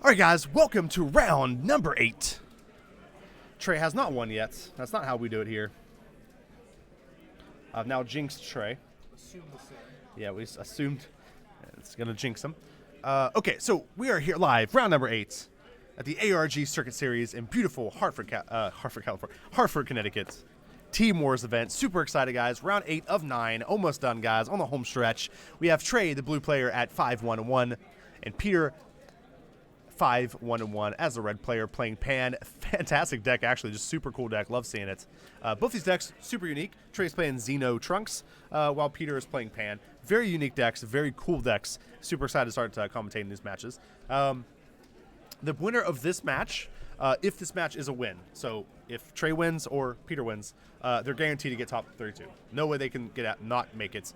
All right, guys, welcome to round number 8. Trey has not won yet. That's not how we do it here. I've now jinxed Trey. Assume the same. Yeah, we assumed it's going to jinx him. Okay, so we are here live, round number 8, at the ARG Circuit Series in beautiful Hartford, Connecticut. Team Wars event. Super excited, guys. Round 8 of 9. Almost done, guys. On the home stretch. We have Trey, the blue player, at 5-1-1. And Peter, 5-1-1 as the red player playing Pan. Fantastic deck, actually. Just super cool deck. Love seeing it. Both these decks, super unique. Trey's playing Xeno Trunks, while Peter is playing Pan. Very unique decks. Very cool decks. Super excited to start commentating these matches. The winner of this match, if this match is a win, so if Trey wins or Peter wins, they're guaranteed to get top 32. No way they can get out, not make it.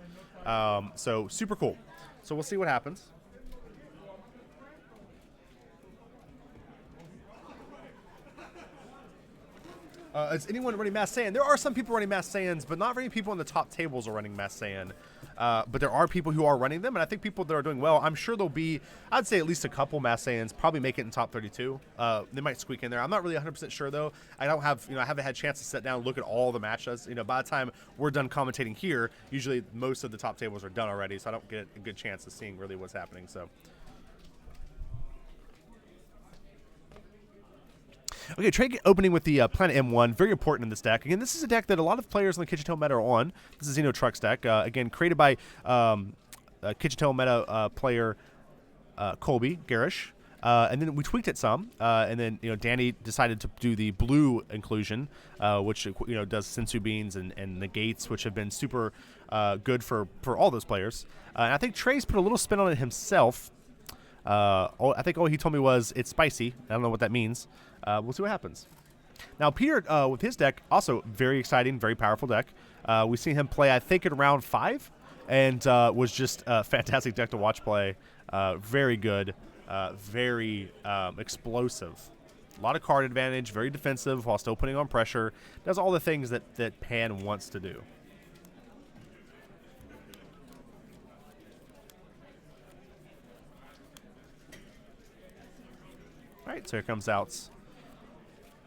So super cool. So we'll see what happens. Is anyone running Mass Saiyan? There are some people running Mass Saiyans, but not very many people in the top tables are running Mass Saiyan. But there are people who are running them, and I think people that are doing well. I'm sure there'll be, I'd say at least a couple Mass Saiyans probably make it in top 32. They might squeak in there. I'm not really 100% sure though. I don't have, I haven't had a chance to sit down and look at all the matches. By the time we're done commentating here, usually most of the top tables are done already, so I don't get a good chance of seeing really what's happening. So. Okay, Trey opening with the Planet M1, very important in this deck. Again, this is a deck that a lot of players in the Kica meta are on. This is Xeno Trucks deck, again, created by Kica meta player Colby Garish. And then we tweaked it some, and then Danny decided to do the blue inclusion, which does Sensu Beans and negates, which have been super good for all those players. And I think Trey's put a little spin on it himself. I think all he told me was it's spicy. I don't know what that means. We'll see what happens. Now, Peter, with his deck, also very exciting, very powerful deck. We've seen him play, I think, in round 5, and was just a fantastic deck to watch play. Very good, very explosive. A lot of card advantage, very defensive while still putting on pressure. Does all the things that Pan wants to do. All right, so here comes out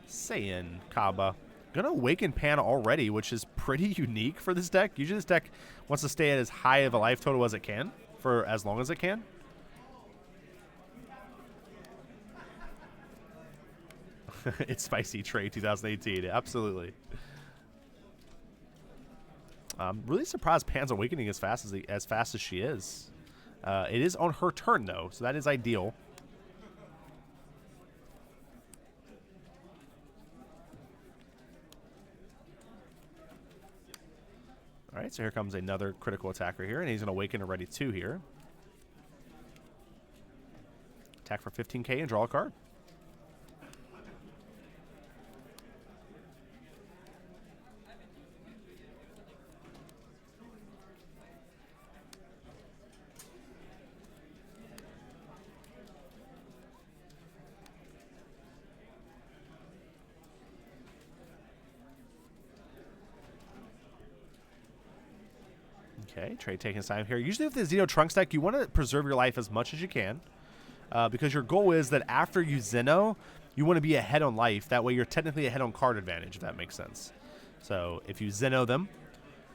Saiyan Kaba. Gonna awaken Pan already, which is pretty unique for this deck. Usually this deck wants to stay at as high of a life total as it can for as long as it can. It's spicy, Trey 2018. Absolutely. I'm really surprised Pan's awakening as fast as she is. It is on her turn though, so that is ideal. All right, so here comes another critical attacker here, and he's going to awaken a ready 2 here. Attack for 15k and draw a card. Okay, Trey taking his time here. Usually with the Xeno Trunks deck, you want to preserve your life as much as you can, because your goal is that after you Xeno, you want to be ahead on life. That way you're technically ahead on card advantage, if that makes sense. So if you Xeno them,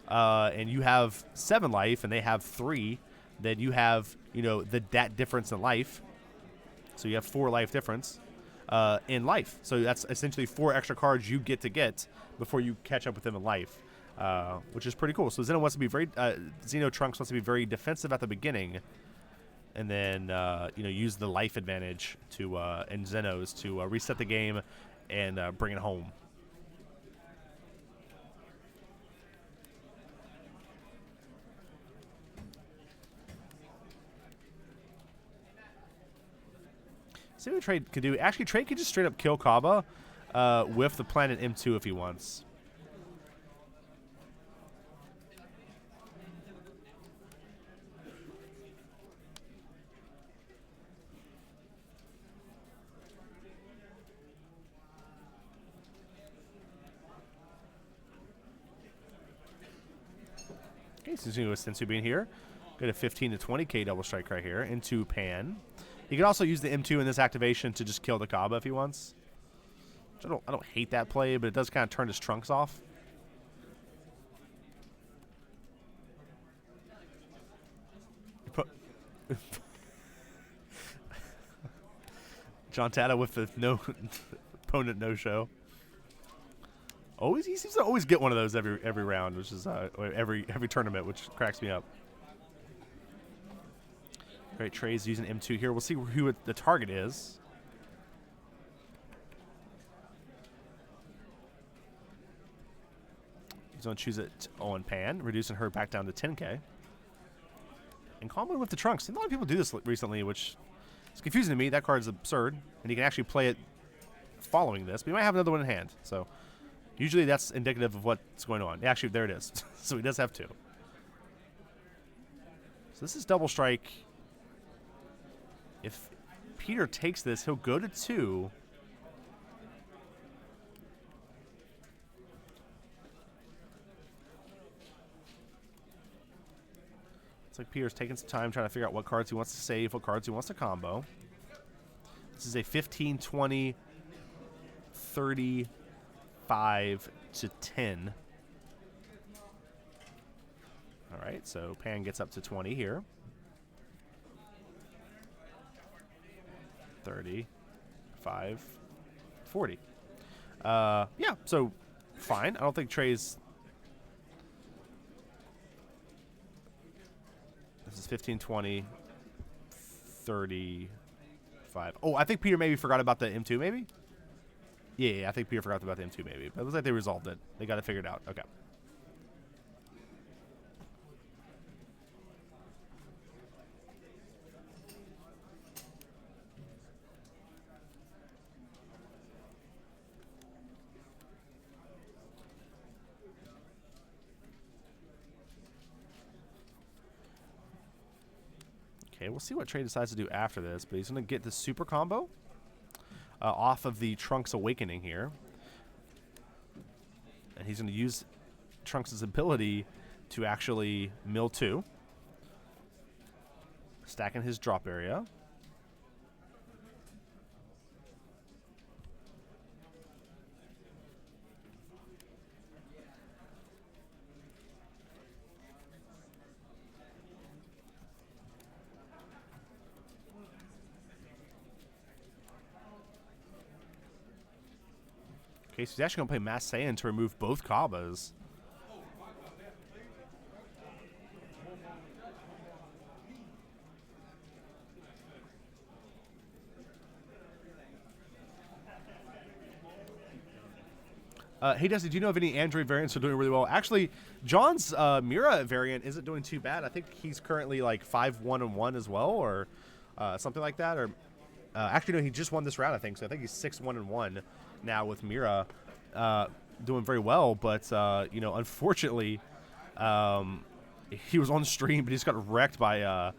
and you have 7 life and they have 3, then you have, that difference in life. So you have 4 life difference in life. So that's essentially 4 extra cards you get before you catch up with them in life. Which is pretty cool. So Xeno Trunks wants to be very defensive at the beginning, and then use the life advantage and Xenos to reset the game and bring it home. See what Trey can do. Actually, Trey can just straight up kill Kaba with the Planet M2 if he wants. Okay, so with Sensu being here, get a 15 to 20k double strike right here into Pan. He can also use the M2 in this activation to just kill the Kaba if he wants. Which I don't hate that play, but it does kind of turn his trunks off. John Tata with the no opponent no show. Always, he seems to always get one of those every round, which is every tournament, which cracks me up. All right, Trey's using M2 here. We'll see who the target is. He's going to choose it on Pan, reducing her back down to 10K. And common with the trunks. A lot of people do this recently, which is confusing to me. That card is absurd, and you can actually play it following this. But he might have another one in hand, so usually that's indicative of what's going on. Actually, there it is. So he does have two. So this is double strike. If Peter takes this, he'll go to 2. It's like Peter's taking some time trying to figure out what cards he wants to save, what cards he wants to combo. This is a 15, 20, 35 to 10. All right, so Pan gets up to 20 here. 35, 40. Yeah, so fine. I don't think Trey's... This is 15, 20, 35. Oh, I think Peter maybe forgot about the M2, maybe? Yeah, I think Peter forgot about the M2, maybe. But it looks like they resolved it. They got it figured out. Okay. Okay, we'll see what Trey decides to do after this, but he's going to get the super combo off of the Trunks Awakening here. And he's going to use Trunks' ability to actually mill 2, stacking his drop area. Okay, so he's actually going to play Mass Saiyan to remove both Kabas. Hey, Dusty, do you know of any Android variants that are doing really well? Actually, John's Mira variant isn't doing too bad. I think he's currently like 5-1-1 as well, or something like that. Or actually, no, he just won this round, I think. So I think he's 6-1-1 now with Mira, doing very well. But you know, unfortunately, he was on stream, but he just got wrecked by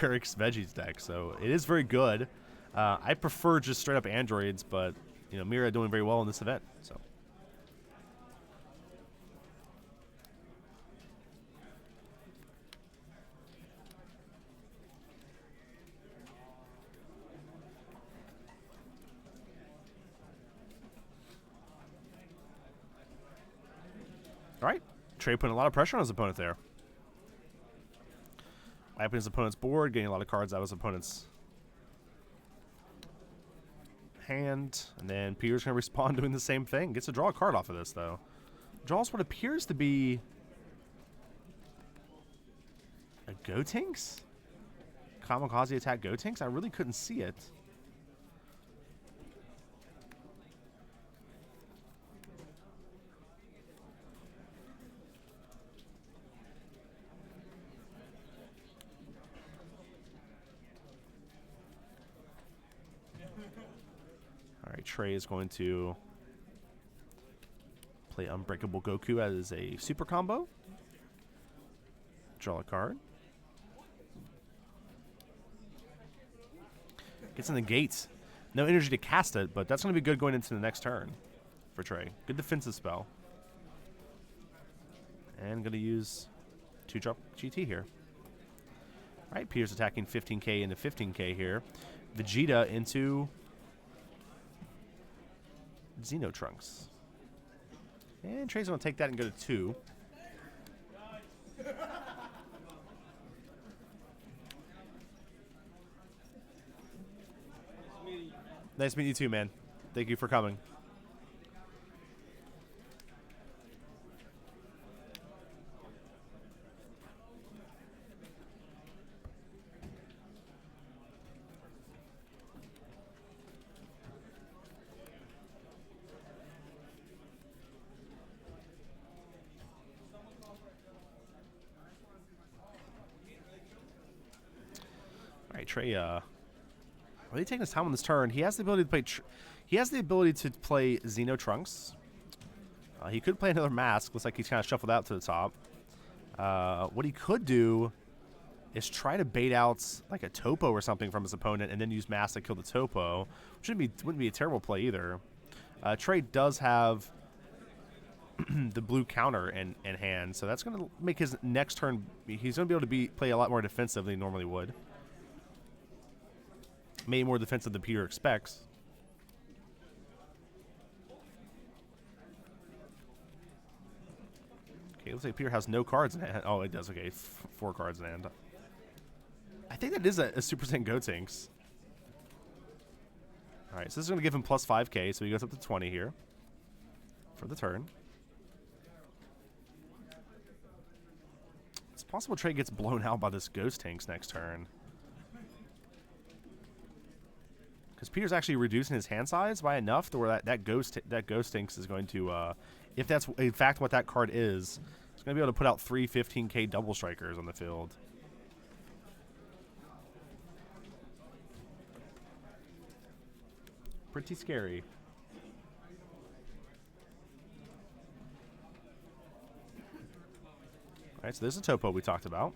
Eric's Veggies deck. So it is very good. I prefer just straight up Androids, but you know, Mira doing very well in this event. So. All right, Trey putting a lot of pressure on his opponent there. Wiping his opponent's board, getting a lot of cards out of his opponent's hand, and then Peter's going to respond doing the same thing. Gets to draw a card off of this, though. Draws what appears to be a Gotenks? Kamikaze attack Gotenks? I really couldn't see it. Alright, Trey is going to play Unbreakable Goku as a super combo. Draw a card. Gets in the gates. No energy to cast it, but that's going to be good going into the next turn for Trey. Good defensive spell. And going to use 2-drop GT here. All right, Peter's attacking 15K into 15K here. Vegeta into Xenotrunks. And Trey's going to take that and go to 2. Nice to meet you too, man. Thank you for coming. All right, Trey. Really taking his time on this turn. He has the ability to play. He has the ability to play Xenotrunks. He could play another Mask. Looks like he's kind of shuffled out to the top. What he could do is try to bait out like a Topo or something from his opponent, and then use Mask to kill the Topo. Which wouldn't be a terrible play either. Trey does have the blue counter in hand, so that's going to make his next turn. He's going to be able to play a lot more defensive than he normally would. Maybe more defensive than Peter expects. Okay, looks like Peter has no cards in hand. Oh, it does. Okay, 4 cards in hand. I think that is a Super Saiyan Gotenks. All right, so this is going to give him plus 5K, so he goes up to 20 here for the turn. It's possible Trey gets blown out by this Ghost Tanks next turn. Because Peter's actually reducing his hand size by enough to where that Ghost Tanks is going to, if that's in fact what that card is, it's going to be able to put out 3 15K double strikers on the field. Pretty scary. All right, so there's a Topo we talked about.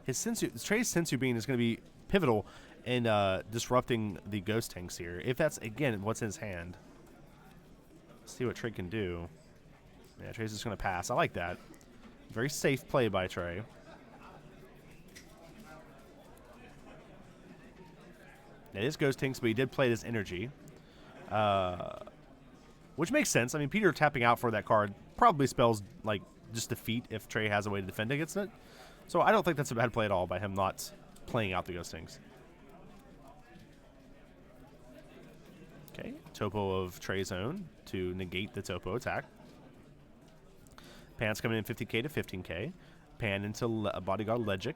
His Trey's Sensu Bean is going to be pivotal in disrupting the Ghost Tanks here. If that's, again, what's in his hand. Let's see what Trey can do. Yeah, Trey's just going to pass. I like that. Very safe play by Trey. It is Ghost Tanks, but he did play this energy. Which makes sense. I mean, Peter tapping out for that card probably spells, like, just defeat if Trey has a way to defend against it. So I don't think that's a bad play at all by him not playing out the Ghost Tanks. Okay, Topo of Trey's own to negate the Topo attack. Pan's coming in 50K to 15K. Pan into Bodyguard Legic.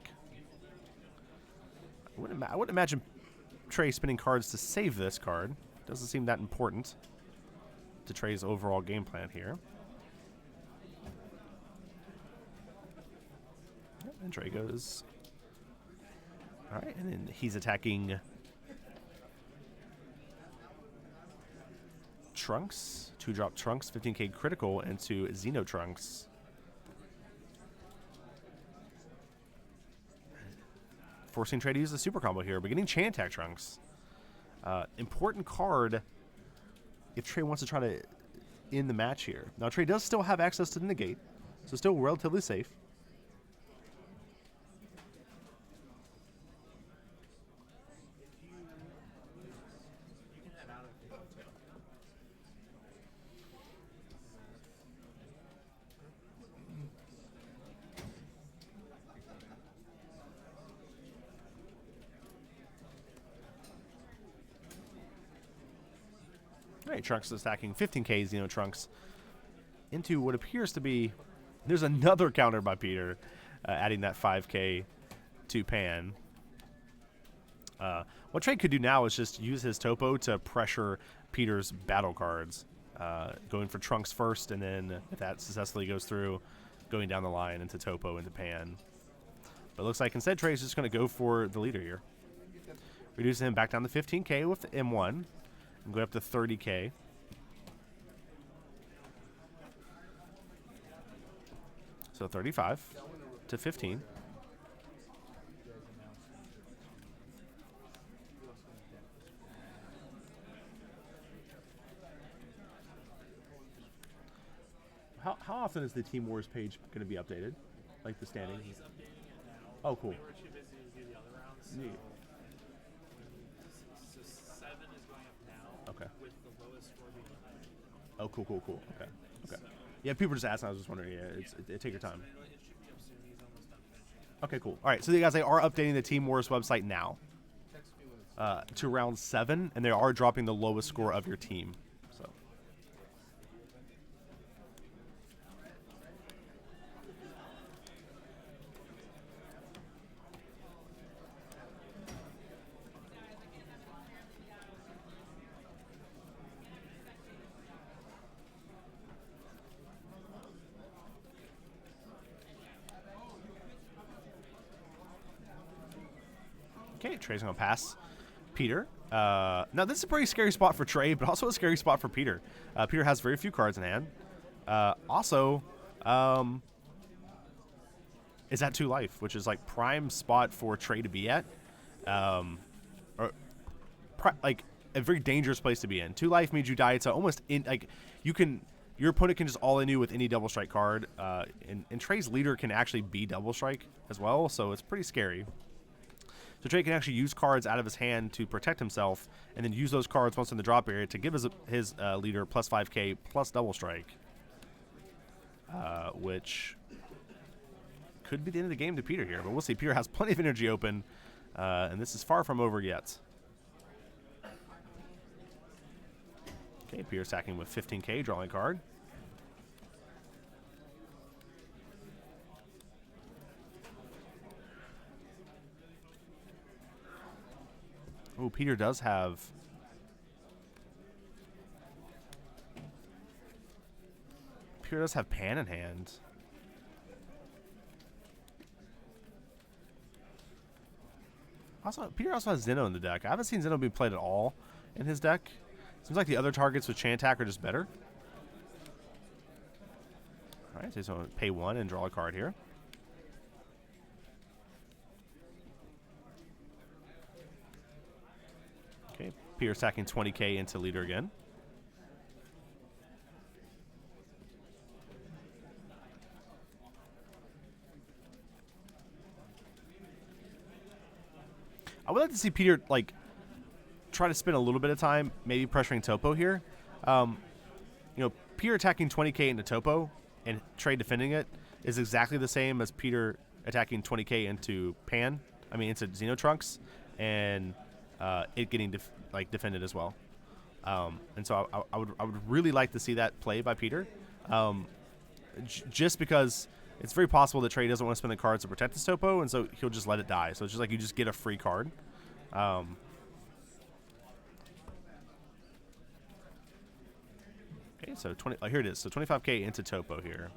I wouldn't imagine Trey spinning cards to save this card. Doesn't seem that important to Trey's overall game plan here. And Trey goes. All right, and then he's attacking Trunks. 2-drop Trunks, 15K critical into Xenotrunks. Forcing Trey to use the super combo here. We're getting Chain Attack Trunks. Important card if Trey wants to try to end the match here. Now, Trey does still have access to the negate, so still relatively safe. Alright, Trunks is stacking 15K Xenotrunks into what appears to be... There's another counter by Peter, adding that 5K to Pan. What Trey could do now is just use his Topo to pressure Peter's battle cards. Going for Trunks first, and then if that successfully goes through, going down the line into Topo into Pan. But it looks like instead Trey's just going to go for the leader here. Reducing him back down to 15K with the M1. And go up to 30K. So 35 to 15. how often is the Team Wars page going to be updated? Like the standings? He's updating it now. Oh, cool. We were too busy to do the other rounds. So 7 is going up now. Okay. With the lowest score being 9. Oh, cool. Okay. So Yeah, people were just asking. I was just wondering. Yeah, take your time. it should be up soon. He's almost done finishing it. Okay, cool. All right, so you guys, they are updating the Team Wars website now to round 7, and they are dropping the lowest score of your team. So. Okay, Trey's going to pass Peter. Now, this is a pretty scary spot for Trey, but also a scary spot for Peter. Peter has very few cards in hand. Also, is at 2 life, which is like prime spot for Trey to be at. Like a very dangerous place to be in. 2 life means you die. It's almost in like your opponent can just all in you with any double strike card. And Trey's leader can actually be double strike as well, so it's pretty scary. So Trey can actually use cards out of his hand to protect himself, and then use those cards once in the drop area to give his leader plus 5k plus double strike, which could be the end of the game to Peter here. But we'll see. Peter has plenty of energy open, and this is far from over yet. Okay, Peter's attacking with 15k, drawing a card. Oh, Peter does have... Peter does have Pan in hand. Also, Peter also has Zeno in the deck. I haven't seen Zeno be played at all in his deck. Seems like the other targets with Chantac are just better. Alright, so he's going to pay 1 and draw a card here. Okay, Peter stacking 20k into leader again. I would like to see Peter like try to spend a little bit of time maybe pressuring Topo here. Peter attacking 20k into Topo and Trey defending it is exactly the same as Peter attacking 20k into Pan. I mean, into Xenotrunks, and it getting defended as well. And so I would really like to see that play by Peter, just because it's very possible that Trey doesn't want to spend the cards to protect his Topo, and so he'll just let it die. So it's just like you just get a free card. Okay, so here it is. So 25k into Topo here,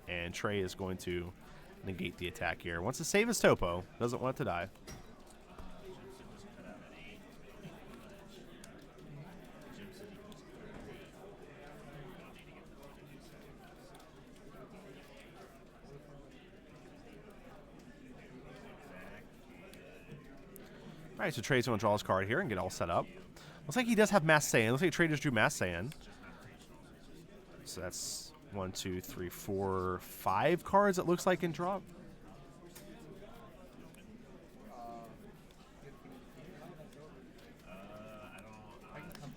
and Trey is going to negate the attack here. Wants to save his Topo, doesn't want it to die. All right, so Trey's going to draw his card here and get all set up. Looks like he does have Mass Saiyan. Looks like Trey just drew Mass Saiyan. So that's 1, 2, 3, 4, 5 cards it looks like in drop.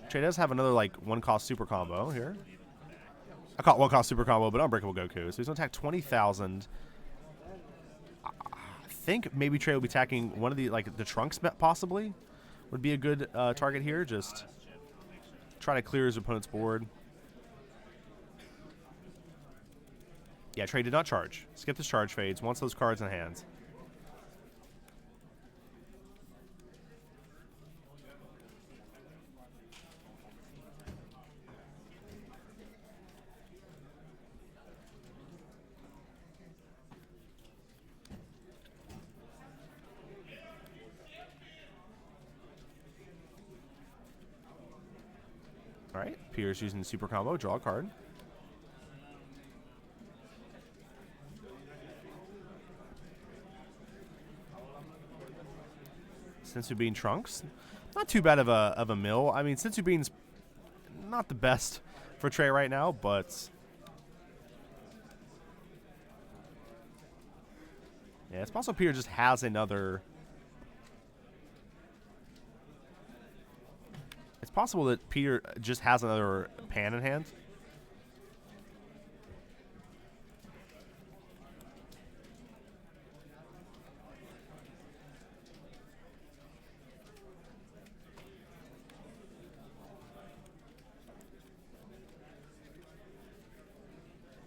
Trey does have another like 1-cost super combo here. I caught 1-cost super combo, but Unbreakable Goku. So he's going to attack 20,000. I think maybe Trey will be attacking one of the the Trunks possibly would be a good target here. Just try to clear his opponent's board. Yeah, Trey did not charge. Skip his charge fades. Wants those cards in hand. All right, Pierce using the super combo. Draw a card. Sensu Bean Trunks, not too bad of a mill. I mean, Sensu Bean's not the best for Trey right now, but Yeah, it's possible Peter just has another. It's possible that Peter just has another pan in hand.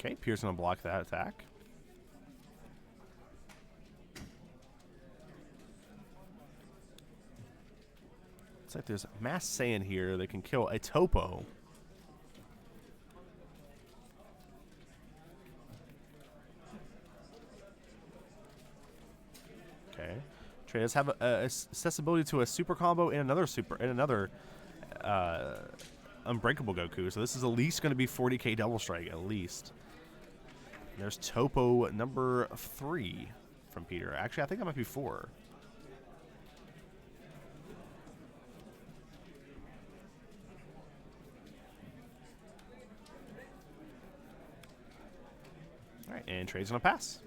Okay, Peter's gonna block that attack. Looks like there's Mass Saiyan here that can kill a Topo. Okay, Trey does have accessibility to a super combo and another Unbreakable Goku. So this is at least going to be 40k double strike at least. There's Topo number 3 from Peter. Actually, I think that might be 4. All right, and Trey's gonna pass.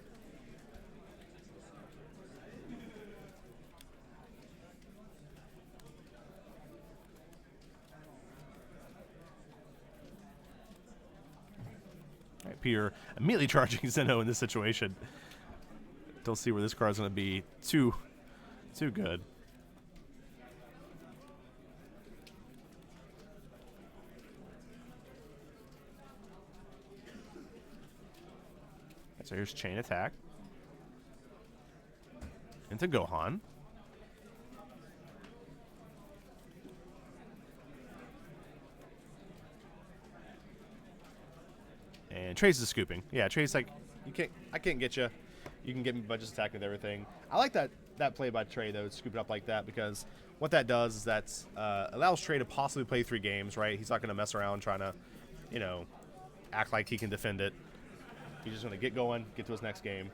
All right, Peter immediately charging Zeno in this situation. Don't see where this card's gonna be too good. So here's chain attack into Gohan. And Trey's is scooping. Yeah, Trey's like, I can't get you. You can get me by just attacking with everything. I like that play by Trey though, scoop it up like that, because what that does is that allows Trey to possibly play 3 games. Right? He's not going to mess around trying to, act like he can defend it. He's just going to get going, get to his next game.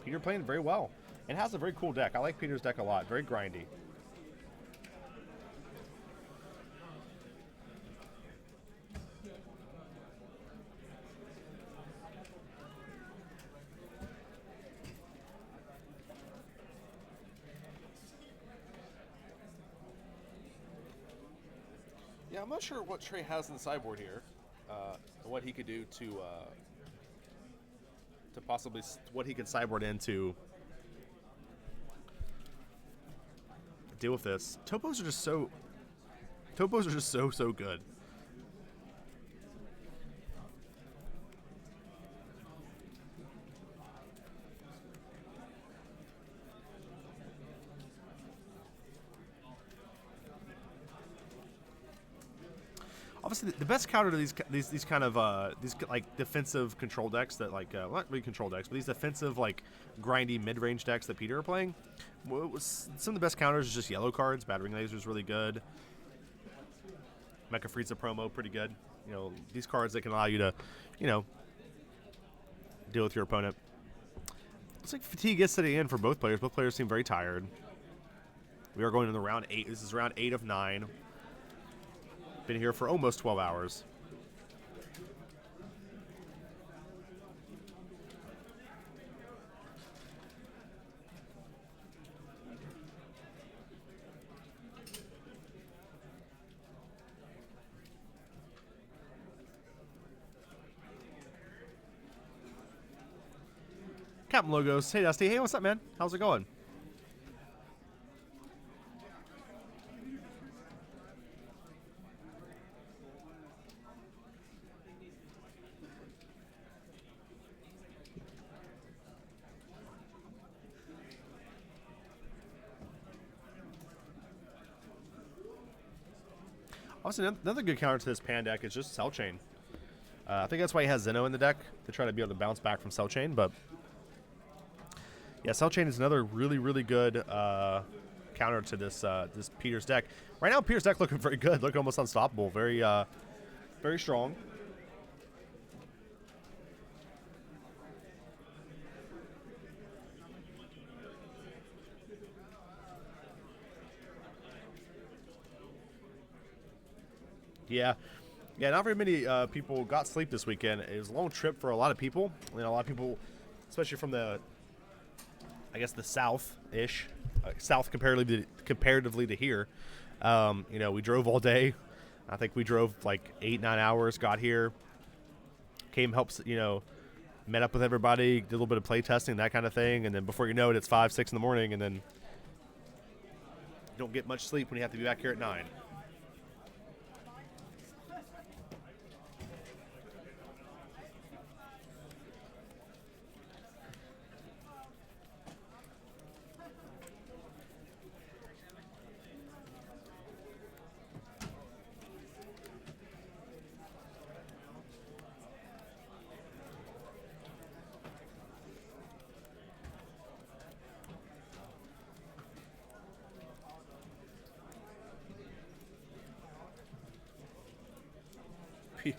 Peter playing very well and has a very cool deck. I like Peter's deck a lot. Very grindy. Yeah, I'm not sure what Trey has in the sideboard here. What he could do to possibly what he could sideboard into deal with this. Topos are just so good. Obviously, the best counter to these kind of like defensive control decks that not really control decks, but these defensive like grindy mid-range decks that Peter are playing. Some of the best counters is just yellow cards. Battering Laser is really good. Mecha Frieza promo pretty good. These cards that can allow you to, deal with your opponent. Looks like fatigue gets to the end for both players. Both players seem very tired. We are going into round 8. This is round 8 of 9. Been here for almost 12 hours. Captain Logos. Hey, Dusty. Hey, what's up, man? How's it going? Also, another good counter to this pan deck is just Cell Chain. I think that's why he has Zeno in the deck, to try to be able to bounce back from Cell Chain. But yeah, Cell Chain is another really, really good counter to this this Peter's deck. Right now, Peter's deck looking very good, looking almost unstoppable, very very strong. Yeah, Yeah, not very many people got sleep this weekend. It was a long trip for a lot of people. You know, a lot of people, especially from the, I guess, the south-ish, south comparatively to here. You know, we drove all day. I think we drove like 8-9 hours. Got here, came, helps, you know, met up with everybody, did a little bit of play testing, that kind of thing, and then before you know it, it's 5-6 in the morning, and then you don't get much sleep when you have to be back here at 9.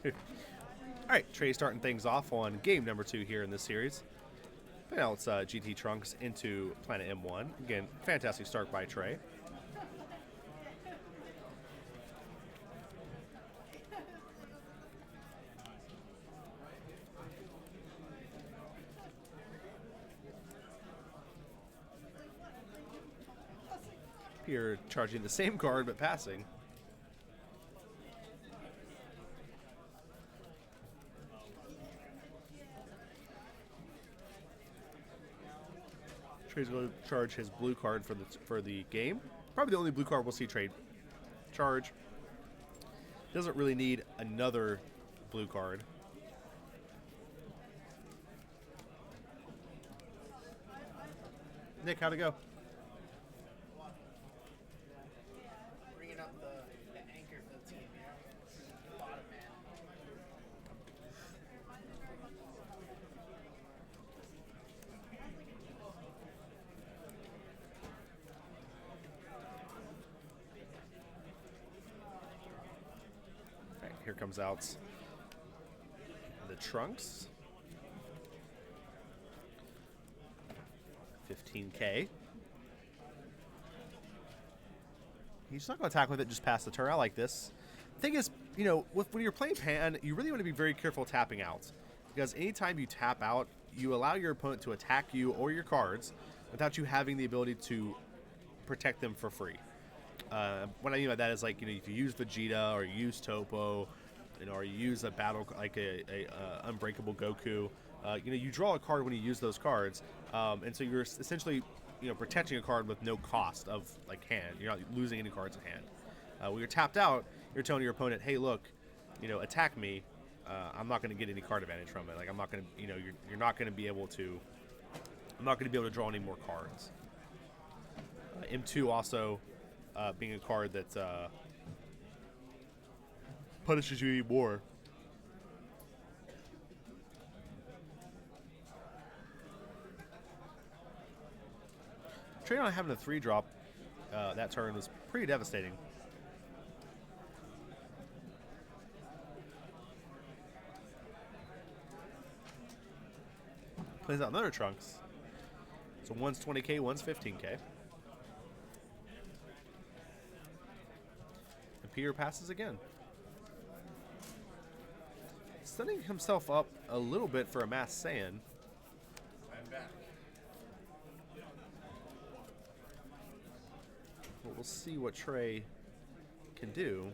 All right, Trey starting things off on game number 2 here in this series. Now it's GT Trunks into Planet M1. Again, fantastic start by Trey. Here charging the same card but passing. Trey's going to charge his blue card for the game. Probably the only blue card we'll see Trey charge. Doesn't really need another blue card. Nick, how'd it go? Bringing up the anchor for the team, yeah. Bottom man. All right, here comes out the Trunks. 15K. He's not going to attack with it just past the turn. I like this. The thing is, you know, when you're playing Pan, you really want to be very careful tapping out. Because anytime you tap out, you allow your opponent to attack you or your cards without you having the ability to protect them for free. What I mean by that is, like, you know, if you use Vegeta or you use Topo, you know, or you use a battle like a Unbreakable Goku, you know, you draw a card when you use those cards, and so you're essentially, you know, protecting a card with no cost of like hand. You're not losing any cards in hand. When you're tapped out, you're telling your opponent, hey, look, you know, attack me. I'm not going to get any card advantage from it. Like, I'm not going to, you know, you're not going to be able to. I'm not going to be able to draw any more cards. M2 also being a card that punishes you even more. Trey not having a 3-drop that turn was pretty devastating. Plays out another Trunks. So one's 20K, one's 15K. And Peter passes again. Setting himself up a little bit for a Mass Saiyan. I'm back. But we'll see what Trey can do.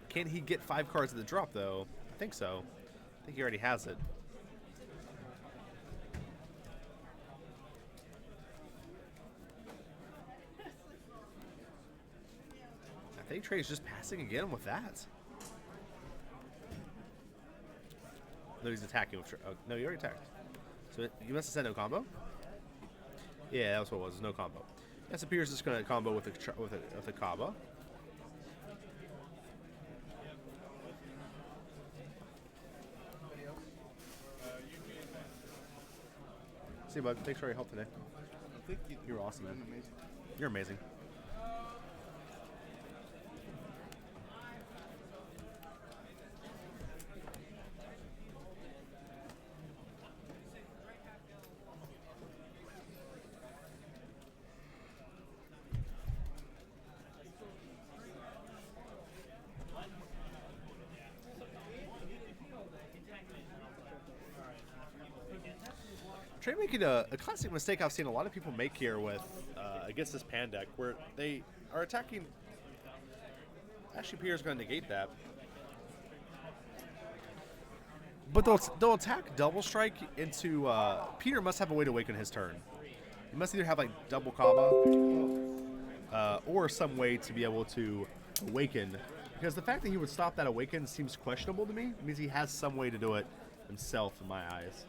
Can he get 5 cards at the drop, though? I think so. I think he already has it. I think Trey's just passing again with that. No, he's attacking with oh, no, he already attacked. So you must have said no combo? Yeah, that was what it was. No combo. Yes, appears just going to combo with a Kaba. See you, bud. Thanks for your help today. Thank you. You're awesome, man. Amazing. You're amazing. Trey making a classic mistake I've seen a lot of people make here with against this pan deck, where they are attacking. Actually, Peter's going to negate that. But they'll attack double strike into. Peter must have a way to awaken his turn. He must either have like double kava or some way to be able to awaken. Because the fact that he would stop that awaken seems questionable to me. It means he has some way to do it himself, in my eyes.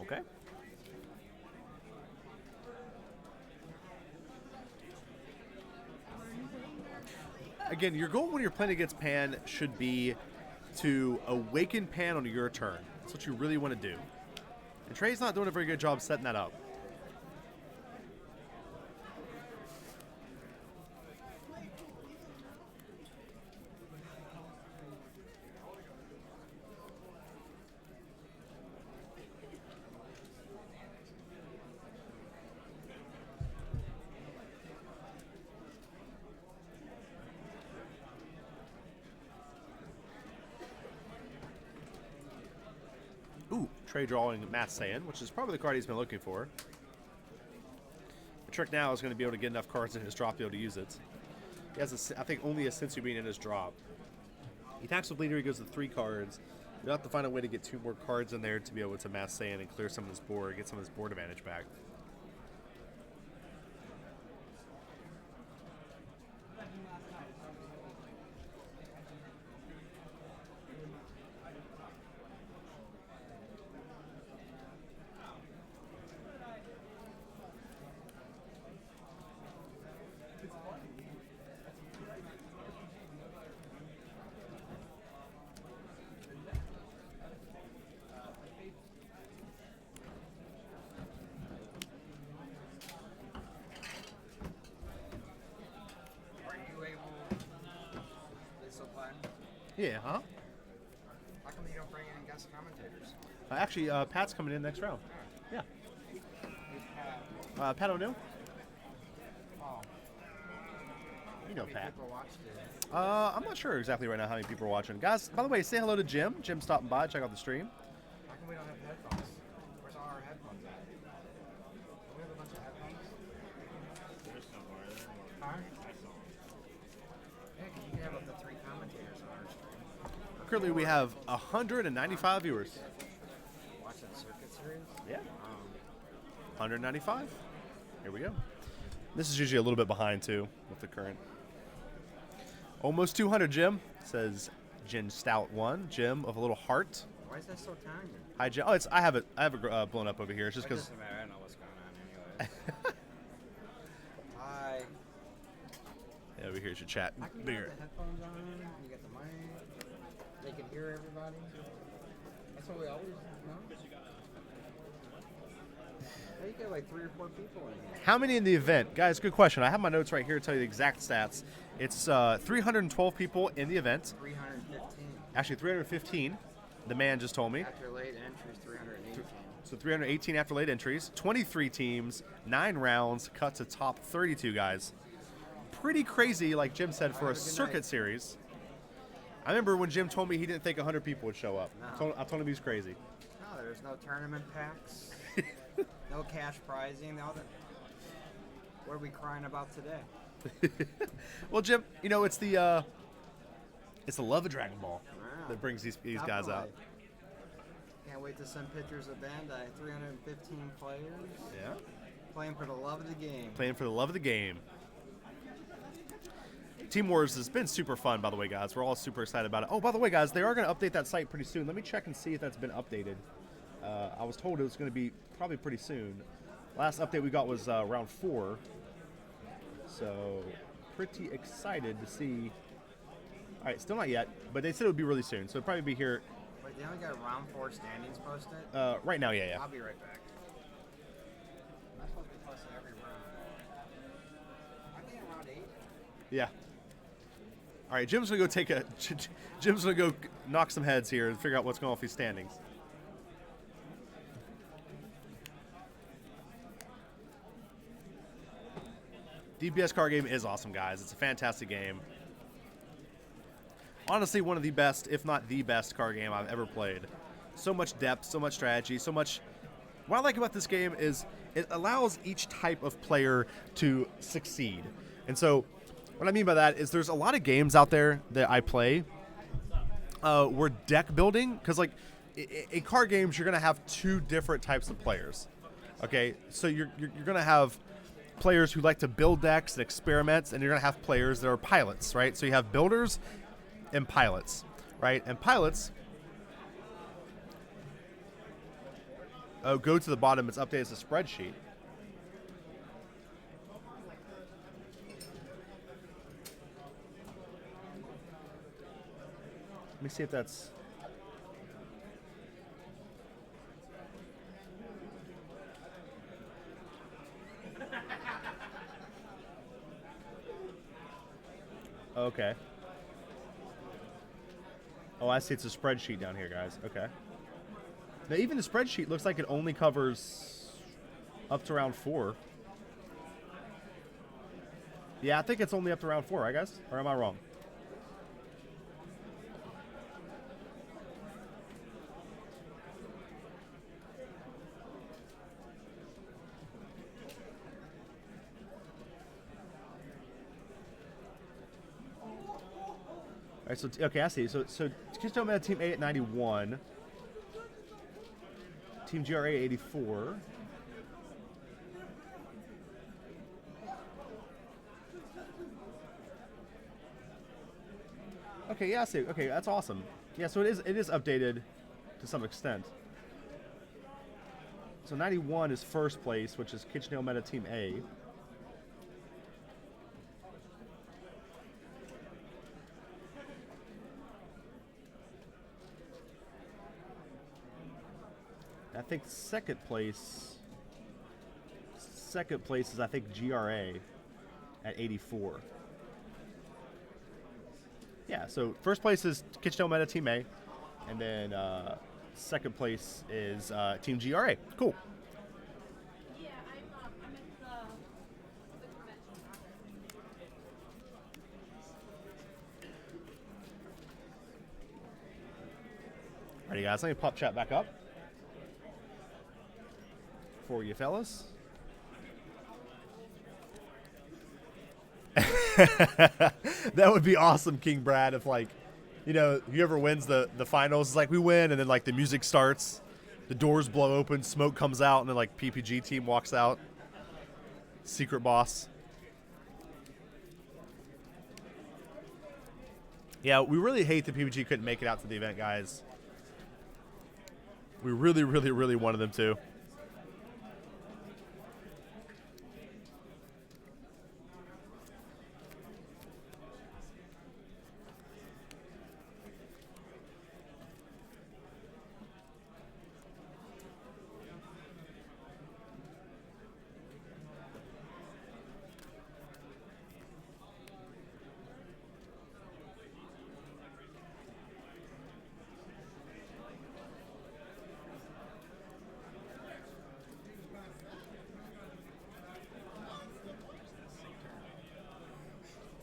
Okay. Again, your goal when you're playing against Pan should be to awaken Pan on your turn. That's what you really want to do. And Trey's not doing a very good job setting that up. Ooh, Trey drawing Mass Saiyan, which is probably the card he's been looking for. The trick now is going to be able to get enough cards in his drop to be able to use it. He has, I think, only a Sensu Bean in his drop. He attacks with Bleeder, he goes to 3 cards. You'll have to find a way to get 2 more cards in there to be able to Mass Saiyan and clear some of this board, get some of this board advantage back. Yeah, huh? How come you don't bring any guest commentators? Actually, Pat's coming in next round. Yeah. Pat O'Neill? Oh. You know Pat. People watched it. I'm not sure exactly right now how many people are watching. Guys, by the way, say hello to Jim. Jim stopping by, check out the stream. How come we don't have headphones? Where's all our headphones at? Do we have a bunch of headphones? There's somewhere there. Huh? I saw 'em. Yeah, 'cause you can have up to 3 commentators on our stream. Currently, we have 195 viewers. Watching the Circuit series? Yeah. 195. Here we go. This is usually a little bit behind, too, with the current. Almost 200, Jim, says Jin Stout 1. Jim of a little heart. Why is that so tiny? Hi, Jim. Oh, I have it blown up over here. It's just It because. doesn't matter. I don't know what's going on anyway. Hi. Yeah, over here's your chat. How come you Bigger. got the headphones on? You got the mic. They can hear everybody. That's what we always know. How you get like 3 or 4 people in here? How many in the event? Guys, good question. I have my notes right here to tell you the exact stats. It's 312 people in the event. 315. Actually, 315. The man just told me. After late entries, 318. So 318 after late entries. 23 teams, 9 rounds, cut to top 32 guys. Pretty crazy, like Jim said, for a circuit series. I remember when Jim told me he didn't think 100 people would show up. No. I told him he was crazy. No, there's no tournament packs. No cash prizing. What are we crying about today? Well, Jim, you know it's the love of Dragon Ball that brings these guys out. Can't wait to send pictures of Bandai. 315 players. Yeah. Playing for the love of the game. Playing for the love of the game. Team Wars has been super fun, by the way, guys. We're all super excited about it. Oh, by the way, guys, they are going to update that site pretty soon. Let me check and see if that's been updated. I was told it was going to be probably pretty soon. Last update we got was round 4. So, pretty excited to see. All right, still not yet, but they said it would be really soon. So, it'll probably be here. Wait, they only got round 4 standings posted? Right now, yeah. I'll be right back. I'm supposed to be posting every round. Aren't they in round 8? Yeah. All right, Jim's gonna go Jim's gonna go knock some heads here and figure out what's going on with these standings. DBS card game is awesome, guys. It's a fantastic game. Honestly, one of the best, if not the best, card game I've ever played. So much depth, so much strategy, so much. What I like about this game is it allows each type of player to succeed. And so, what I mean by that is there's a lot of games out there that I play where deck building, because like in card games, you're gonna have two different types of players. Okay, so you're gonna have players who like to build decks and experiments, and you're gonna have players that are pilots, right? So you have builders and pilots, right? And pilots, go to the bottom. It's updated as a spreadsheet. Let me see if that's. Okay. Oh, I see. It's a spreadsheet down here, guys. Okay. Now, even the spreadsheet looks like it only covers up to round 4. Yeah, I think it's only up to round 4, I guess. Or am I wrong? All right, so okay, I see. So Kica Meta Team A at 91, Team GRA 84. Okay, yeah, I see. Okay, that's awesome. Yeah, so it is updated to some extent. So 91 is first place, which is Kica Meta Team A. I think second place is, I think, GRA at 84. Yeah, so first place is Kica Meta Team A, and then second place is Team GRA. Cool. Yeah, I'm at the convention. Alrighty, guys, let me pop chat back up for you fellas. That would be awesome, King Brad, if, like, you know, whoever wins the finals is like, we win, and then like the music starts, the doors blow open, smoke comes out, and then like PPG team walks out. Secret boss. Yeah, we really hate that PPG couldn't make it out to the event, guys. We really, really, really wanted them to.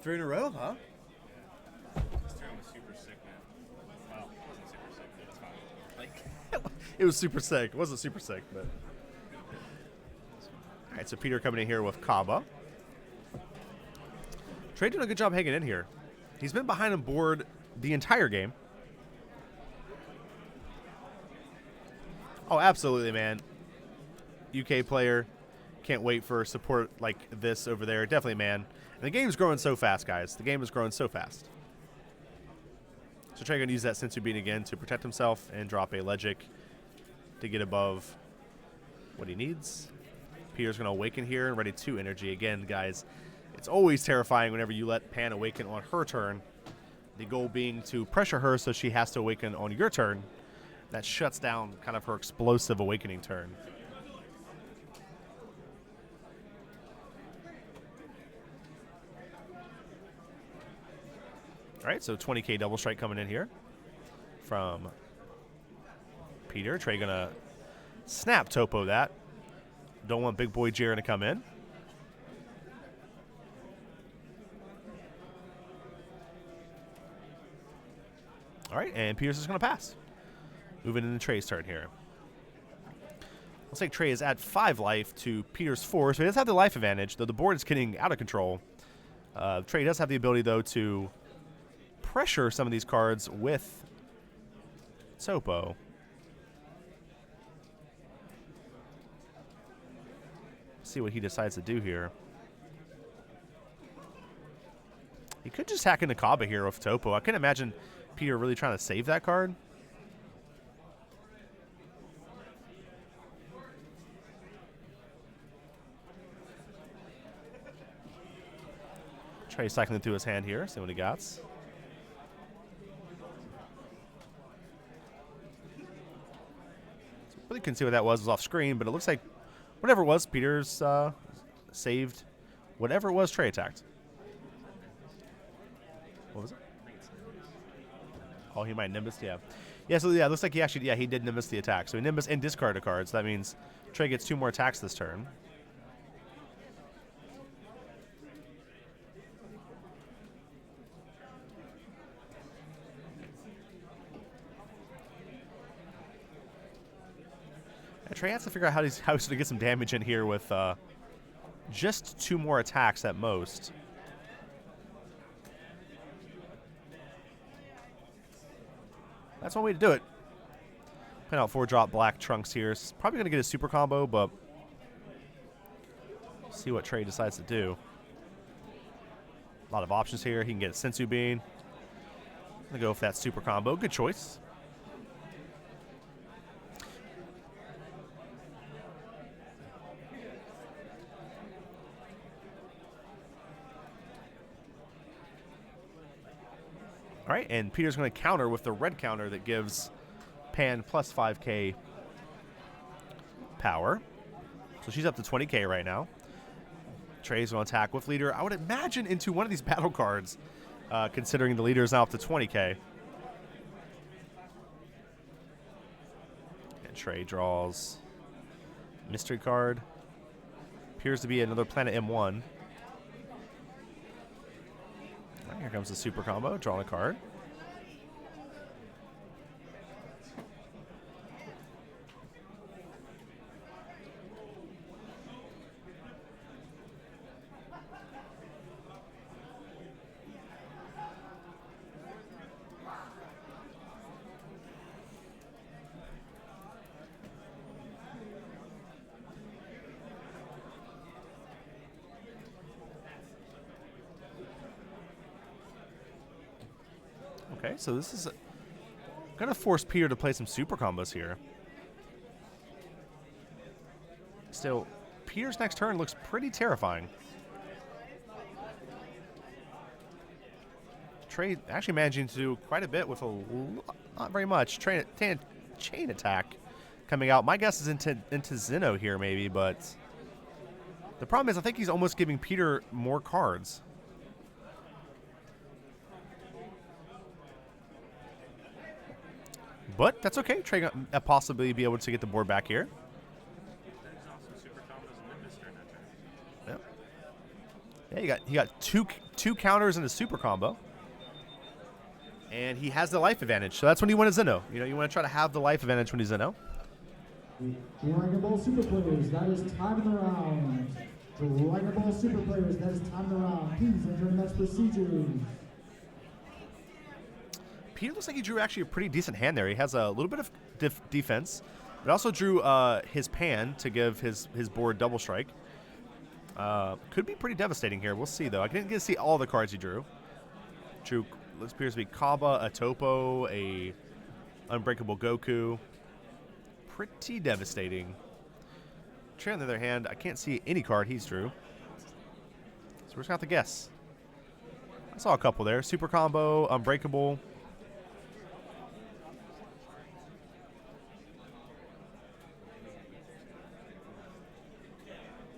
Three in a row, huh? This turn was super sick, man. Well, it wasn't super sick, but it's fine. Like, it was super sick. It wasn't super sick, but. All right, so Peter coming in here with Kaba. Trey doing a good job hanging in here. He's been behind on board the entire game. Oh, absolutely, man. UK player. Can't wait for support like this over there. Definitely, man. And the game's growing so fast, guys. The game is growing so fast. So Trey going to use that Sensu Bean again to protect himself and drop a Legic to get above what he needs. Peter's going to awaken here and ready 2 energy. Again, guys, it's always terrifying whenever you let Pan awaken on her turn. The goal being to pressure her so she has to awaken on your turn. That shuts down kind of her explosive awakening turn. All right, so 20K double strike coming in here from Peter. Trey gonna snap topo that. Don't want big boy Jaren to come in. All right, and Peter's just gonna pass. Moving into Trey's turn here. Looks like Trey is at 5 life to Peter's 4, so he does have the life advantage, though the board is getting out of control. Trey does have the ability, though, to pressure some of these cards with Topo. See what he decides to do here. He could just hack into Kaba here with Topo. I couldn't imagine Peter really trying to save that card. Trey cycling through his hand here, see what he got. Really couldn't see what that was off screen, but it looks like whatever it was, Peter's saved whatever it was Trey attacked. What was it? Oh, he might Nimbus, yeah. Yeah, so yeah, it looks like he actually, he did Nimbus the attack. So he Nimbus and discarded a card, so that means Trey gets 2 more attacks this turn. Trey has to figure out how he's going to get some damage in here with just 2 more attacks at most. That's one way to do it. Playing out 4-drop black Trunks here. Probably going to get a super combo, but see what Trey decides to do. A lot of options here. He can get a Sensu Bean. I'm going to go for that super combo. Good choice. All right, and Peter's going to counter with the red counter that gives Pan plus 5K power. So she's up to 20K right now. Trey's going to attack with leader. I would imagine into one of these battle cards, considering the leader is now up to 20K. And Trey draws mystery card. Appears to be another Planet M1. Here comes the super combo, drawing a card. Okay, so this is going to force Peter to play some super combos here. Still, Peter's next turn looks pretty terrifying. Trey actually managing to do quite a bit with not very much. Chain attack coming out. My guess is into Zeno here maybe, but the problem is I think he's almost giving Peter more cards. But that's okay. Trey going to possibly be able to get the board back here. Yeah, he got two counters and a super combo. And he has the life advantage. So that's when you want a Zeno. You know, you want to try to have the life advantage when he's Zeno. Dragonball Super players, that is time in the round. Dragonball Super players, that is time in the round. Please enter the next procedure. Peter looks like he drew actually a pretty decent hand there. He has a little bit of defense, but also drew his Pan to give his board double strike. Could be pretty devastating here. We'll see, though. I didn't get to see all the cards he drew. Drew, appears to be Kaba, a Topo, a Unbreakable Goku. Pretty devastating. Trey, on the other hand, I can't see any card he's drew. So we're just going to have to guess. I saw a couple there. Super Combo, Unbreakable.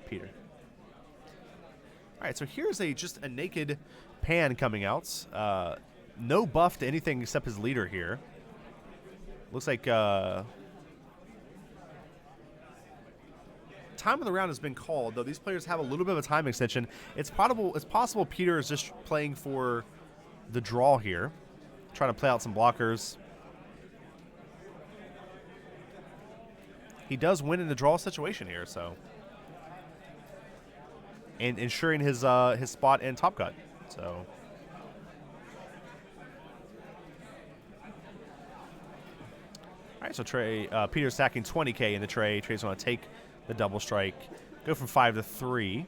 Peter. All right, so here's just a naked Pan coming out. no buff to anything except his leader here. Looks like time of the round has been called, though these players have a little bit of a time extension. It's possible Peter is just playing for the draw here, trying to play out some blockers. He does win in the draw situation here, so, and ensuring his spot in top cut. So, all right. So Trey, Peter's stacking 20K in the tray. Trey's going to take the double strike, go from 5 to 3,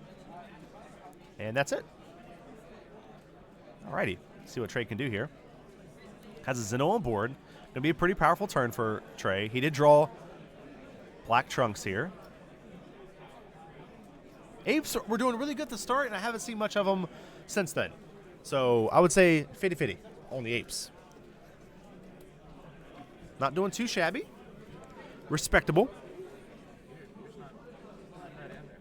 and that's it. All righty. See what Trey can do here. Has a Zeno on board. Going to be a pretty powerful turn for Trey. He did draw black trunks here. Apes were doing really good at the start, and I haven't seen much of them since then. So I would say 50-50 on the apes. Not doing too shabby. Respectable.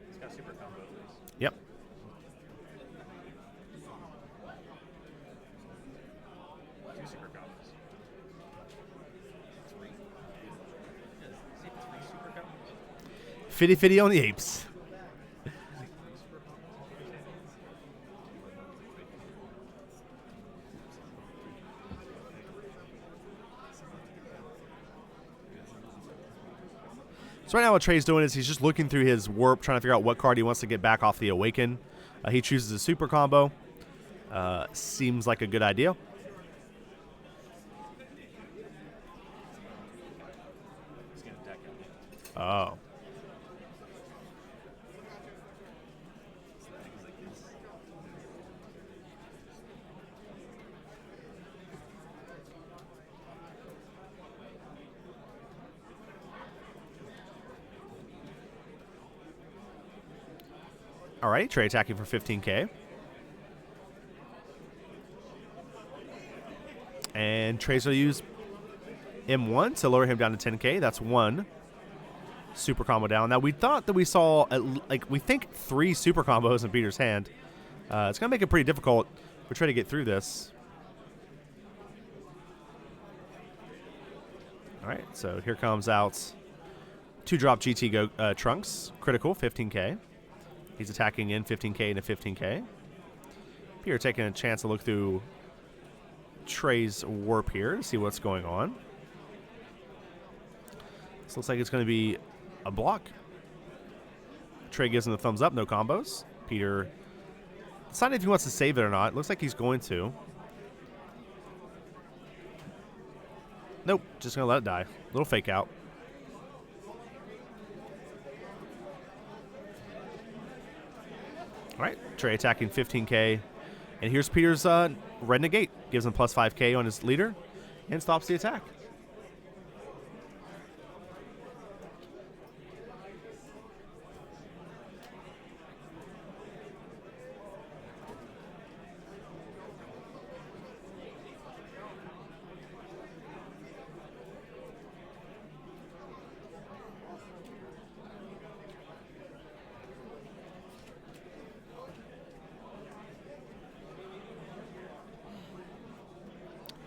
He's got super combo at least. Yep. Two super combos. Three. Is he 3 super combos? 50-50 on the apes. So right now what Trey's doing is he's just looking through his warp, trying to figure out what card he wants to get back off the Awaken. He chooses a super combo. Seems like a good idea. He's gonna deck it. Oh. All right, Trey attacking for 15K. And Trey's going to use M1 to lower him down to 10K. That's one super combo down. Now, we thought that we saw, we think 3 super combos in Peter's hand. It's going to make it pretty difficult for Trey to get through this. All right, so here comes out 2-drop GT Trunks, critical, 15K. He's attacking in 15K into 15K. Peter taking a chance to look through Trey's warp here to see what's going on. This looks like it's going to be a block. Trey gives him the thumbs up, no combos. Peter decided if he wants to save it or not. Looks like he's going to. Nope, just going to let it die. Little fake out. All right, Trey attacking 15K. And here's Peter's red negate. Gives him plus 5K on his leader and stops the attack.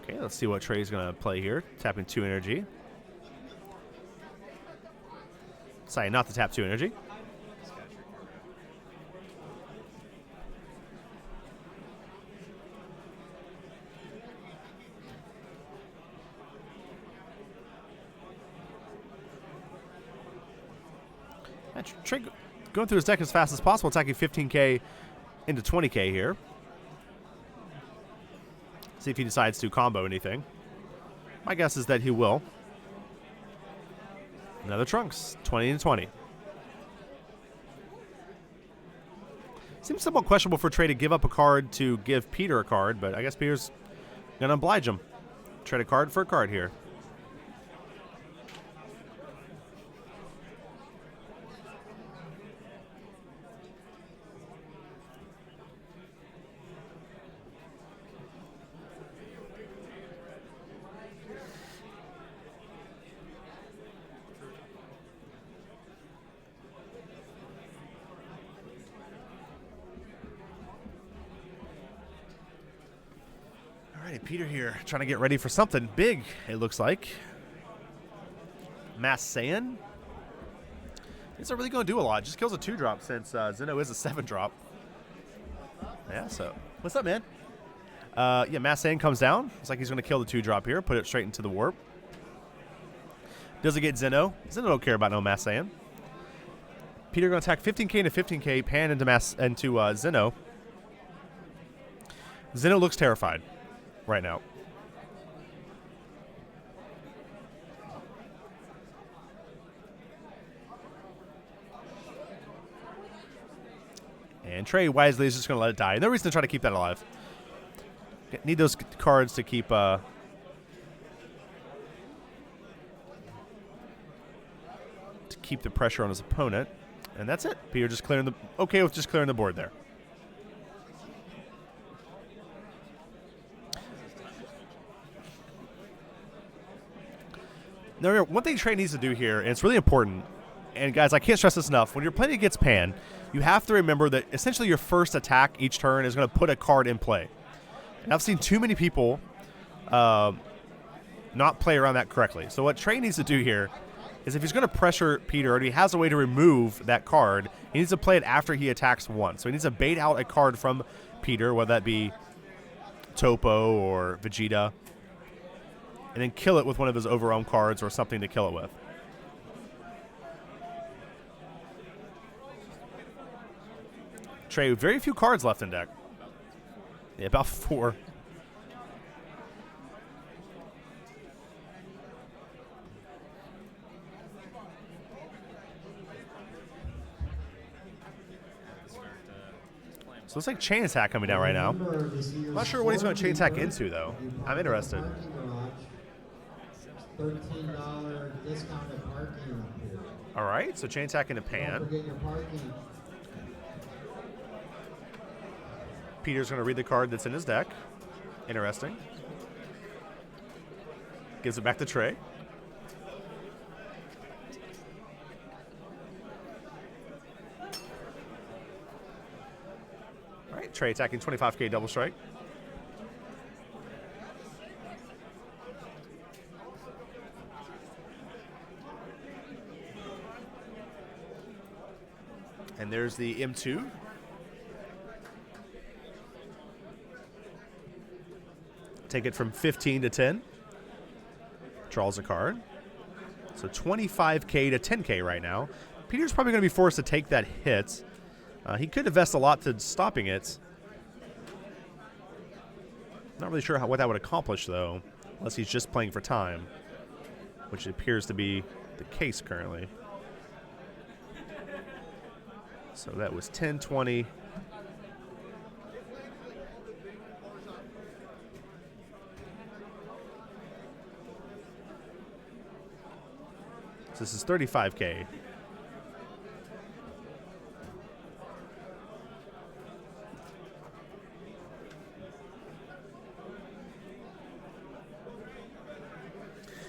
Okay, let's see what Trey's going to play here. Tapping 2 energy. Sorry, not to tap 2 energy. Trey going through his deck as fast as possible, attacking 15K into 20K here. See if he decides to combo anything. My guess is that he will. Another Trunks, 20 and 20. Seems somewhat questionable for Trey to give up a card to give Peter a card, but I guess Peter's going to oblige him. Trade a card for a card here. Alrighty, Peter here, trying to get ready for something big, it looks like. Mass Saiyan. It's not really going to do a lot. Just kills a 2-drop since Zeno is a 7-drop. Yeah, so. What's up, man? Yeah, Mass Saiyan comes down. Looks like he's going to kill the 2-drop here, put it straight into the warp. Doesn't get Zeno. Zeno don't care about no Mass Saiyan. Peter going to attack 15k into 15k, pan into Zeno. Zeno looks terrified right now. And Trey wisely is just going to let it die. No reason to try to keep that alive. Need those cards to keep to keep the pressure on his opponent. And that's it. Peter just clearing the okay with just clearing the board there. Now, one thing Trey needs to do here, and it's really important, and guys, I can't stress this enough, when you're playing against Pan, you have to remember that essentially your first attack each turn is going to put a card in play. And I've seen too many people not play around that correctly. So what Trey needs to do here is if he's going to pressure Peter and he has a way to remove that card, he needs to play it after he attacks once. So he needs to bait out a card from Peter, whether that be Topo or Vegeta, and then kill it with one of his overwhelm cards or something to kill it with. Trey, very few cards left in deck. Yeah, about 4. So it looks like chain attack coming down right now. I'm not sure what he's going to chain attack into, though. I'm interested. $13 discounted parking. All right, so chain attack into Pan. Don't forget your parking. Peter's going to read the card that's in his deck. Interesting. Gives it back to Trey. All right, Trey attacking 25k double strike. And there's the M2. Take it from 15 to 10. Draws a card. So 25k to 10k right now. Peter's probably going to be forced to take that hit. He could invest a lot to stopping it. Not really sure what that would accomplish, though, unless he's just playing for time, which appears to be the case currently. So that was 10, 20. So this is 35k.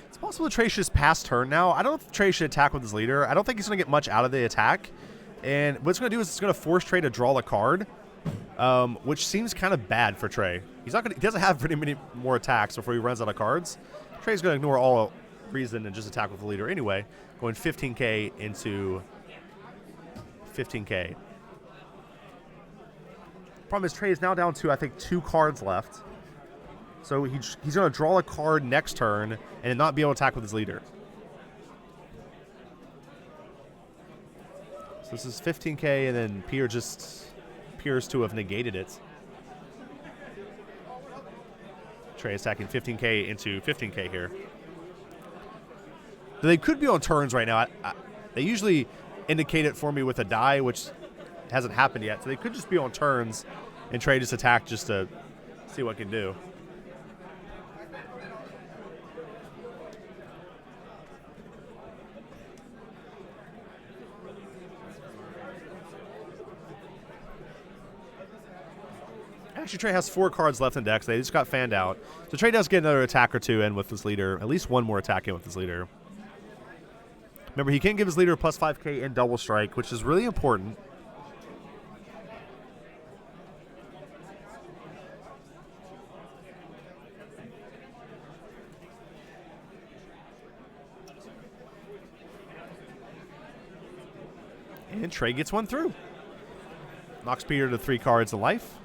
It's possible that Trey should just pass turn now. I don't know if Trey should attack with his leader. I don't think he's going to get much out of the attack. And what it's going to do is it's going to force Trey to draw a card, which seems kind of bad for Trey. He doesn't have pretty many more attacks before he runs out of cards. Trey's going to ignore all reason and just attack with the leader anyway, going 15k into 15k. Problem is Trey is now down to, I think, 2 cards left. So he's going to draw a card next turn and not be able to attack with his leader. So this is 15k, and then Peter just appears to have negated it. Trey is attacking 15k into 15k here. They could be on turns right now. They usually indicate it for me with a die, which hasn't happened yet. So they could just be on turns, and Trey just attack just to see what it can do. Actually, Trey has 4 cards left in deck, so they just got fanned out. So Trey does get another attack or 2 in with his leader. At least 1 more attack in with his leader. Remember, he can give his leader a plus 5k in double strike, which is really important. And Trey gets one through. Knocks Peter to 3 cards of life.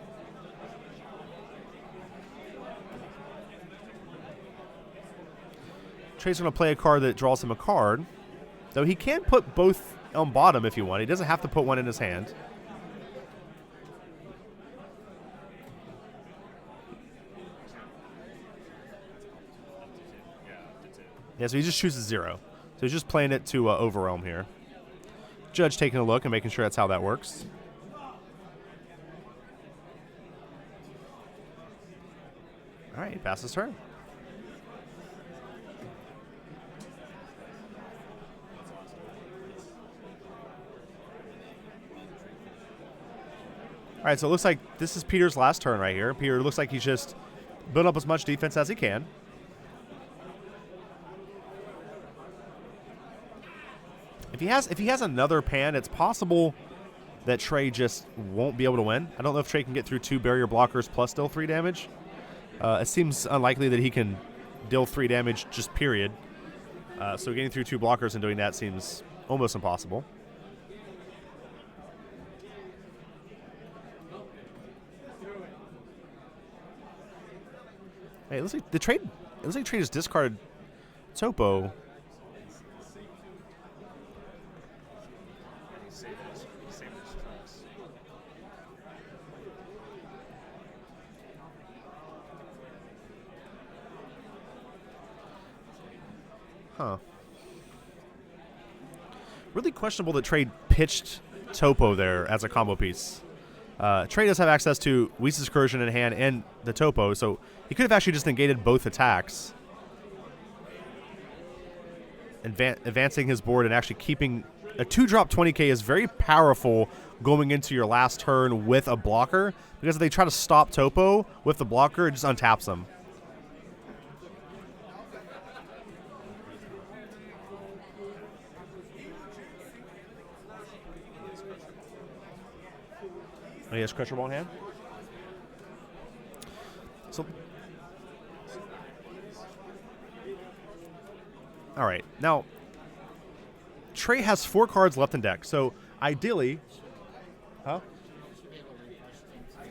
Trey's going to play a card that draws him a card. Though he can put both on bottom if you want. He doesn't have to put one in his hand. Yeah, so he just chooses 0. So he's just playing it to overwhelm here. Judge taking a look and making sure that's how that works. All right, he passes turn. All right, so it looks like this is Peter's last turn right here. Peter looks like he's just built up as much defense as he can. If he has another pan, it's possible that Trey just won't be able to win. I don't know if Trey can get through 2 barrier blockers plus deal 3 damage. It seems unlikely that he can deal 3 damage just period. So getting through 2 blockers and doing that seems almost impossible. Hey, it looks like Trey just discarded Topo. Huh. Really questionable that Trey pitched Topo there as a combo piece. Trey does have access to Whis' Recursion in hand and the Topo, so he could have actually just negated both attacks. Advancing his board and actually keeping a 2-drop 20k is very powerful going into your last turn with a blocker, because if they try to stop Topo with the blocker, it just untaps them. Oh, he has Crusher Ball in hand. So, all right. Now, Trey has 4 cards left in deck. So, ideally, huh?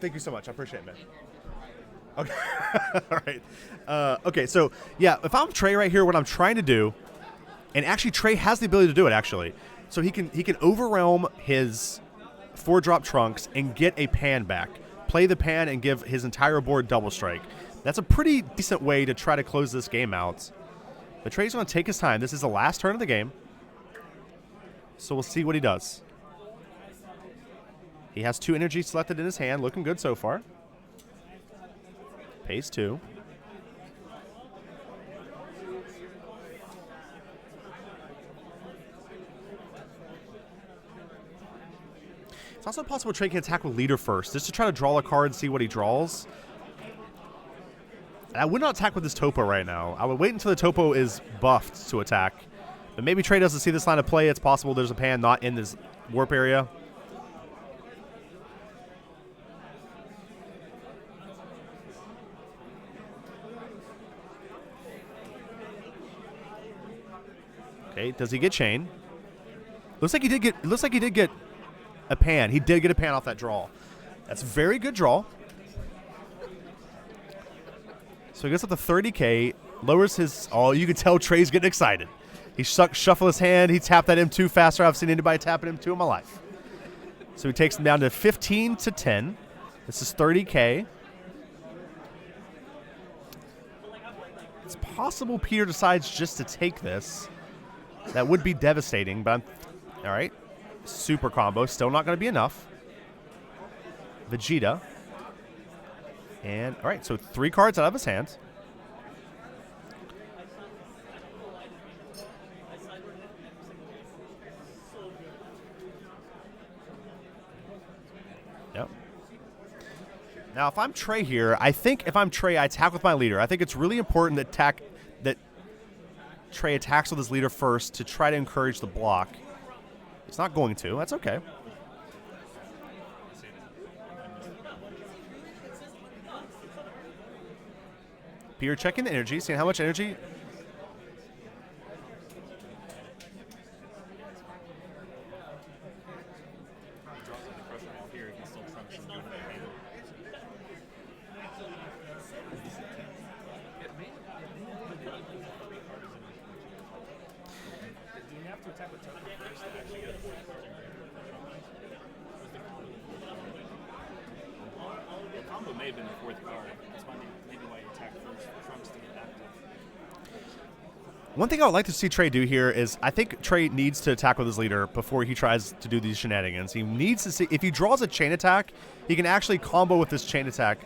Thank you so much. I appreciate it, man. Okay. All right. Okay. So, yeah, if I'm Trey right here, what I'm trying to do, and actually Trey has the ability to do it. Actually, so he can overwhelm his 4-drop trunks and get a pan back. Play the pan and give his entire board double strike. That's a pretty decent way to try to close this game out. But Trey's going to take his time. This is the last turn of the game. So we'll see what he does. He has 2 energy selected in his hand. Looking good so far. Pays 2. It's also possible Trey can attack with leader first, just to try to draw a card and see what he draws. I would not attack with this Topo right now. I would wait until the Topo is buffed to attack. But maybe Trey doesn't see this line of play. It's possible there's a pan not in this warp area. Okay, does he get chain? Looks like he did get a pan. He did get a pan off that draw. That's a very good draw. So he gets up to 30k, lowers his... Oh, you can tell Trey's getting excited. He shuffled his hand. He tapped that M2 faster than I've seen anybody tap an M2 in my life. So he takes him down to 15 to 10. This is 30k. It's possible Peter decides just to take this. That would be devastating, but all right. Super combo, still not going to be enough. Vegeta. And, all right, so 3 cards out of his hand. Yep. Now, if I'm Trey here, I think if I'm Trey, I attack with my leader. I think it's really important that Trey attacks with his leader first to try to encourage the block. It's not going to. That's okay. Peter checking the energy, seeing how much energy. tap a token first to actually get a 4th card. The combo may have been the 4th card. That's maybe why you attacked first. Trunks to get active. One thing I would like to see Trey do here is I think Trey needs to attack with his leader before he tries to do these shenanigans. He needs to see if he draws a chain attack, he can actually combo with this chain attack.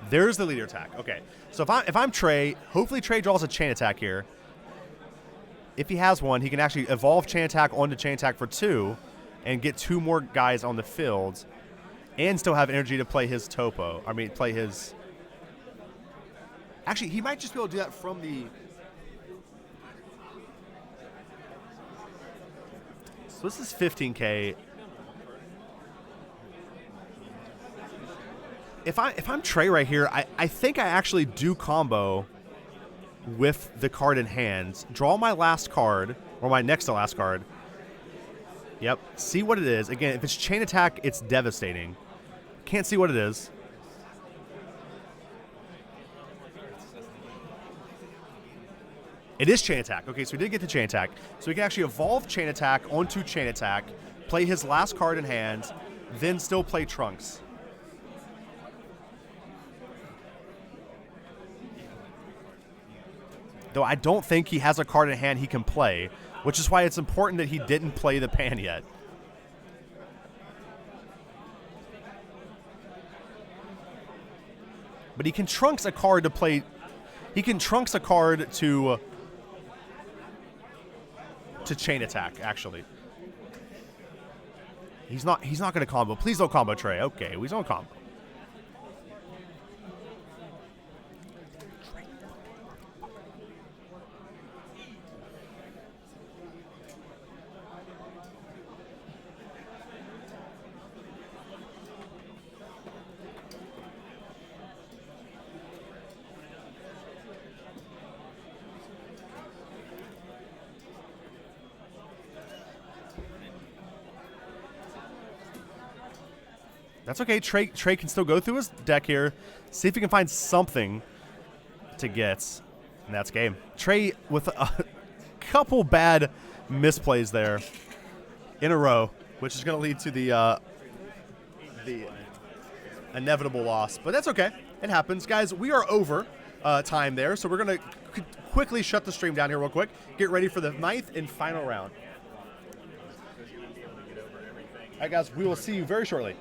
There's the leader attack. Okay, so if I'm Trey, hopefully Trey draws a chain attack here. If he has one, he can actually evolve chain attack onto chain attack for 2 and get 2 more guys on the field and still have energy to play his topo. I mean, play his... Actually, he might just be able to do that from the... So this is 15K. If I'm Trey right here, I think I actually do combo with the card in hand. Draw my last card, or my next to last card. Yep. See what it is. Again, if it's chain attack, it's devastating. Can't see what it is. It is chain attack. Okay, so we did get the chain attack. So we can actually evolve chain attack onto chain attack, play his last card in hand, then still play Trunks. Though I don't think he has a card in hand he can play, which is why it's important that he didn't play the pan yet. But he can Trunks a card to play. He can Trunks a card to chain attack, actually. He's not going to combo. Please don't combo Trey. Okay, he's on combo. That's okay. Trey can still go through his deck here, see if he can find something to get, and that's game. Trey with a couple bad misplays there in a row, which is going to lead to the inevitable loss. But that's okay. It happens. Guys, we are over time there, so we're going to quickly shut the stream down here real quick. Get ready for the 9th and final round. All right, guys, we will see you very shortly.